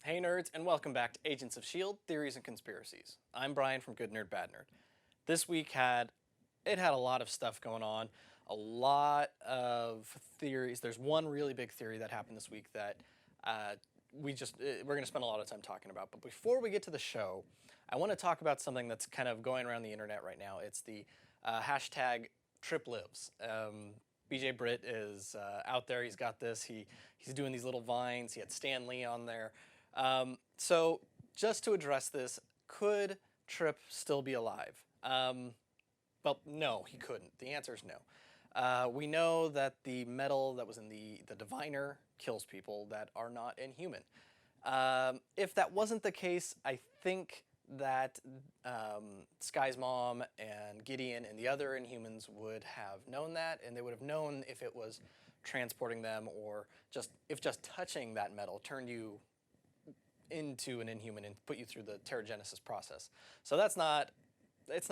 Hey nerds, and welcome back to Agents of S.H.I.E.L.D. Theories and Conspiracies. I'm Brian from Good Nerd Bad Nerd. This week had a lot of stuff going on, a lot of theories. There's one really big theory that happened this week that we're going to spend a lot of time talking about. But before we get to the show, I want to talk about something that's kind of going around the internet right now. It's the hashtag #TripLives. BJ Britt is out there. He's got this. He's doing these little vines. He had Stan Lee on there. So just to address this, could Trip still be alive? Well, no, he couldn't. The answer is no. We know that the metal that was in the diviner kills people that are not inhuman. If that wasn't the case, I think that Sky's mom and Gideon and the other Inhumans would have known that, and they would have known if it was transporting them or if just touching that metal turned you into an Inhuman and put you through the teragenesis process. So it's not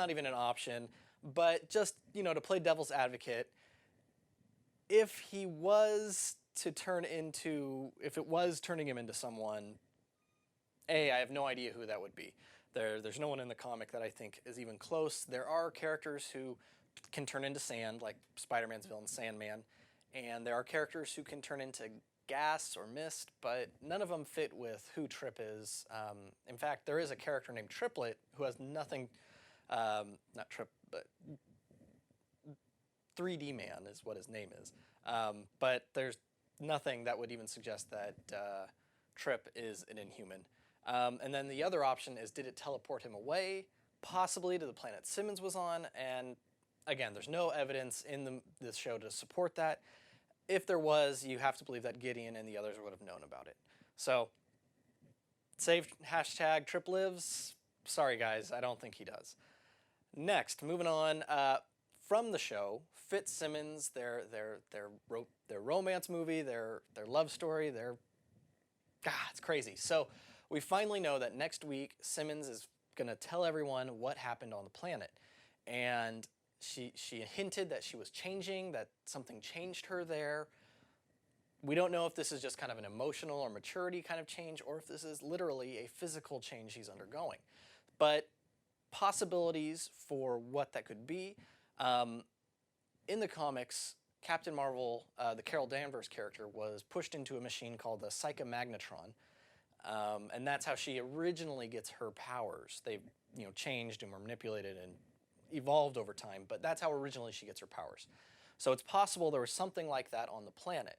even an option. But just, to play devil's advocate, if it was turning him into someone, I have no idea who that would be. There's no one in the comic that I think is even close. There are characters who can turn into sand, like Spider-Man's villain Sandman, and there are characters who can turn into gas or mist, but none of them fit with who Trip is. In fact, there is a character named Triplet who has nothing, not Trip, but 3D Man is what his name is. But there's nothing that would even suggest that Trip is an Inhuman. And then the other option is, did it teleport him away, possibly to the planet Simmons was on? And again, there's no evidence in this show to support that. If there was, you have to believe that Gideon and the others would have known about it. So, save hashtag #TripLives. Sorry guys, I don't think he does. Next, moving on, from the show, Fitzsimmons, their romance movie, their love story, it's crazy. So we finally know that next week Simmons is going to tell everyone what happened on the planet. And she hinted that she was changing, that something changed her there. We don't know if this is just kind of an emotional or maturity kind of change, or if this is literally a physical change she's undergoing. But possibilities for what that could be. In the comics, Captain Marvel, the Carol Danvers character, was pushed into a machine called the Psychomagnetron, and that's how she originally gets her powers. They've changed and were manipulated and evolved over time, but that's how originally she gets her powers. So it's possible there was something like that on the planet.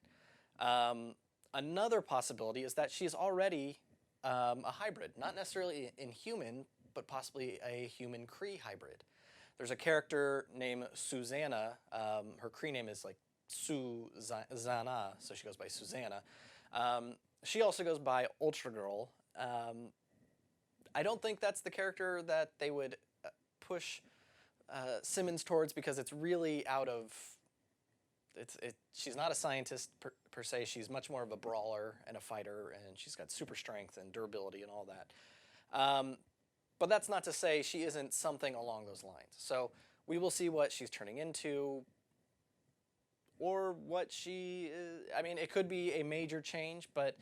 Another possibility is that she's already a hybrid, not necessarily Inhuman, but possibly a human Kree hybrid. There's a character named Susanna. Her Kree name is like Susanna, so she goes by Susanna. She also goes by Ultra Girl. I don't think that's the character that they would push Simmons towards, because it's really out of... She's not a scientist per se. She's much more of a brawler and a fighter, and she's got super strength and durability and all that. But that's not to say she isn't something along those lines. So we will see what she's turning into, or what she is. I mean, it could be a major change, but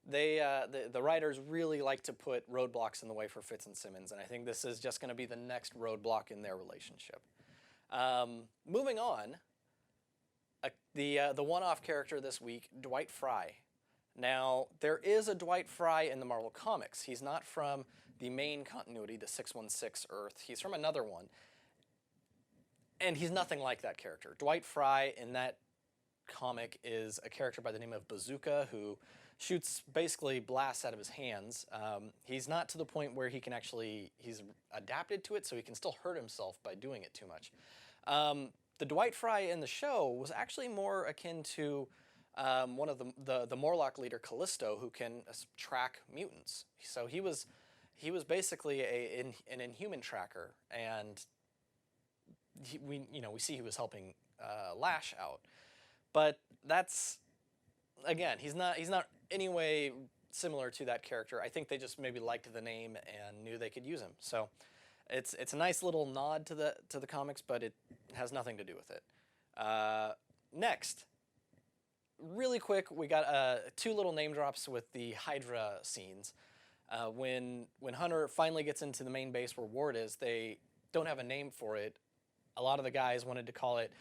the writers really like to put roadblocks in the way for Fitz and Simmons, and I think this is just going to be the next roadblock in their relationship. Moving on, the one-off character this week, Dwight Frye. Now, there is a Dwight Frye in the Marvel Comics. He's not from the main continuity, the 616 Earth. He's from another one. And he's nothing like that character. Dwight Frye in that comic is a character by the name of Bazooka, who shoots basically blasts out of his hands. He's not to the point where he can he's adapted to it, so he can still hurt himself by doing it too much. The Dwight Frye in the show was actually more akin to one of the Morlock leader, Callisto, who can track mutants. So he was basically an Inhuman tracker, and we see he was helping Lash out. But that's, again, he's not any way similar to that character. I think they just maybe liked the name and knew they could use him. So it's a nice little nod to the comics, but it has nothing to do with it. Next, really quick, we got two little name drops with the Hydra scenes. When Hunter finally gets into the main base where Ward is, they don't have a name for it. A lot of the guys wanted to call it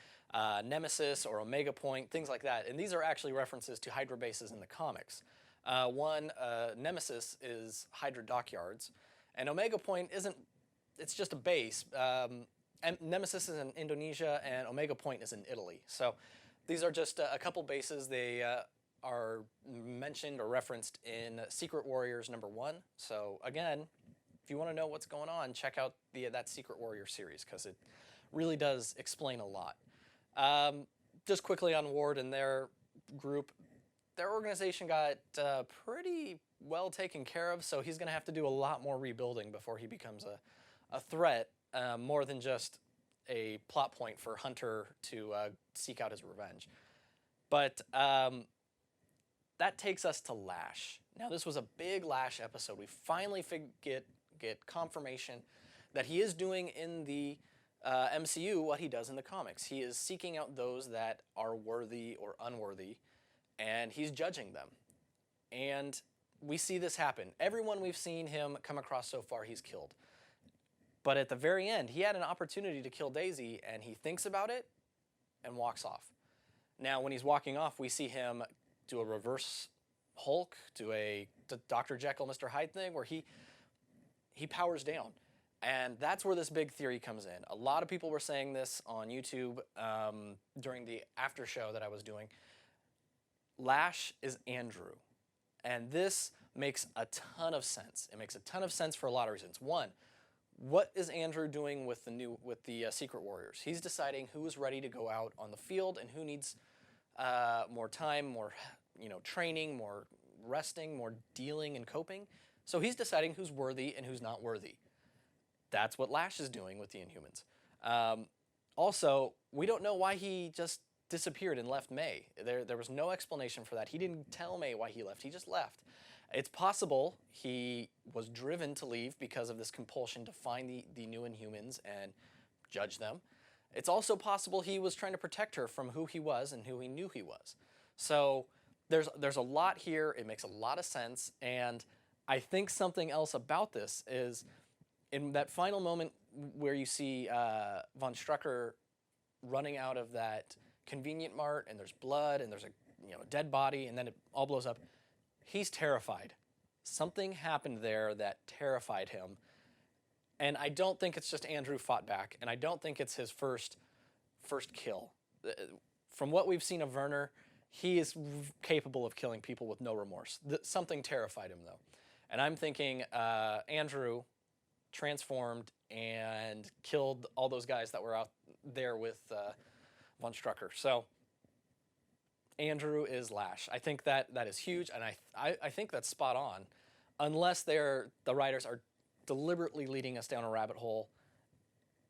Nemesis or Omega Point, things like that. And these are actually references to Hydra bases in the comics. Nemesis is Hydra dockyards, and Omega Point isn't. It's just a base. And Nemesis is in Indonesia, and Omega Point is in Italy. So these are just a couple bases. They are mentioned or referenced in Secret Warriors #1. So again, if you want to know what's going on, check out that Secret Warrior series, because it really does explain a lot. Just quickly on Ward and their group, their organization got pretty well taken care of, so he's going to have to do a lot more rebuilding before he becomes a threat, more than just a plot point for Hunter to seek out his revenge. But that takes us to Lash. Now, this was a big Lash episode. We finally get confirmation that he is doing in the MCU what he does in the comics. He is seeking out those that are worthy or unworthy, and he's judging them. And we see this happen. Everyone we've seen him come across so far, he's killed. But at the very end, he had an opportunity to kill Daisy, and he thinks about it and walks off. Now, when he's walking off, we see him do a reverse Hulk, do a Dr. Jekyll, Mr. Hyde thing, where he powers down. And that's where this big theory comes in. A lot of people were saying this on YouTube during the after show that I was doing. Lash is Andrew. And this makes a ton of sense. It makes a ton of sense for a lot of reasons. One, what is Andrew doing with the Secret Warriors? He's deciding who is ready to go out on the field and who needs more time, more training, more resting, more dealing and coping. So he's deciding who's worthy and who's not worthy. That's what Lash is doing with the Inhumans. Also, we don't know why he just disappeared and left May. There was no explanation for that. He didn't tell May why he left. He just left. It's possible he was driven to leave because of this compulsion to find the new Inhumans and judge them. It's also possible he was trying to protect her from who he was and who he knew he was. So there's a lot here. It makes a lot of sense. And I think something else about this is in that final moment where you see von Strucker running out of that convenient mart and there's blood and there's a dead body and then it all blows up, he's terrified. Something happened there that terrified him. And I don't think it's just Andrew fought back, and I don't think it's his first kill. From what we've seen of Werner, he is capable of killing people with no remorse. Something terrified him, though. And I'm thinking Andrew transformed and killed all those guys that were out there with von Strucker. So Andrew is Lash. I think that is huge, and I think that's spot on, unless the writers are deliberately leading us down a rabbit hole,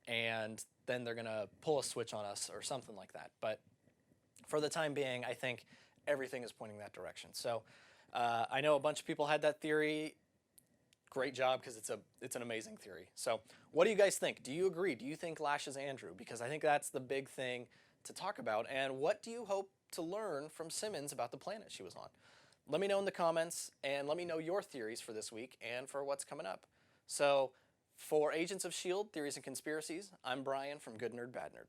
and then they're going to pull a switch on us or something like that. But for the time being, I think everything is pointing that direction. So I know a bunch of people had that theory. Great job, because it's an amazing theory. So what do you guys think? Do you agree? Do you think Lash is Andrew? Because I think that's the big thing to talk about. And what do you hope to learn from Simmons about the planet she was on? Let me know in the comments, and let me know your theories for this week and for what's coming up. So for Agents of S.H.I.E.L.D. Theories and Conspiracies, I'm Brian from Good Nerd, Bad Nerd.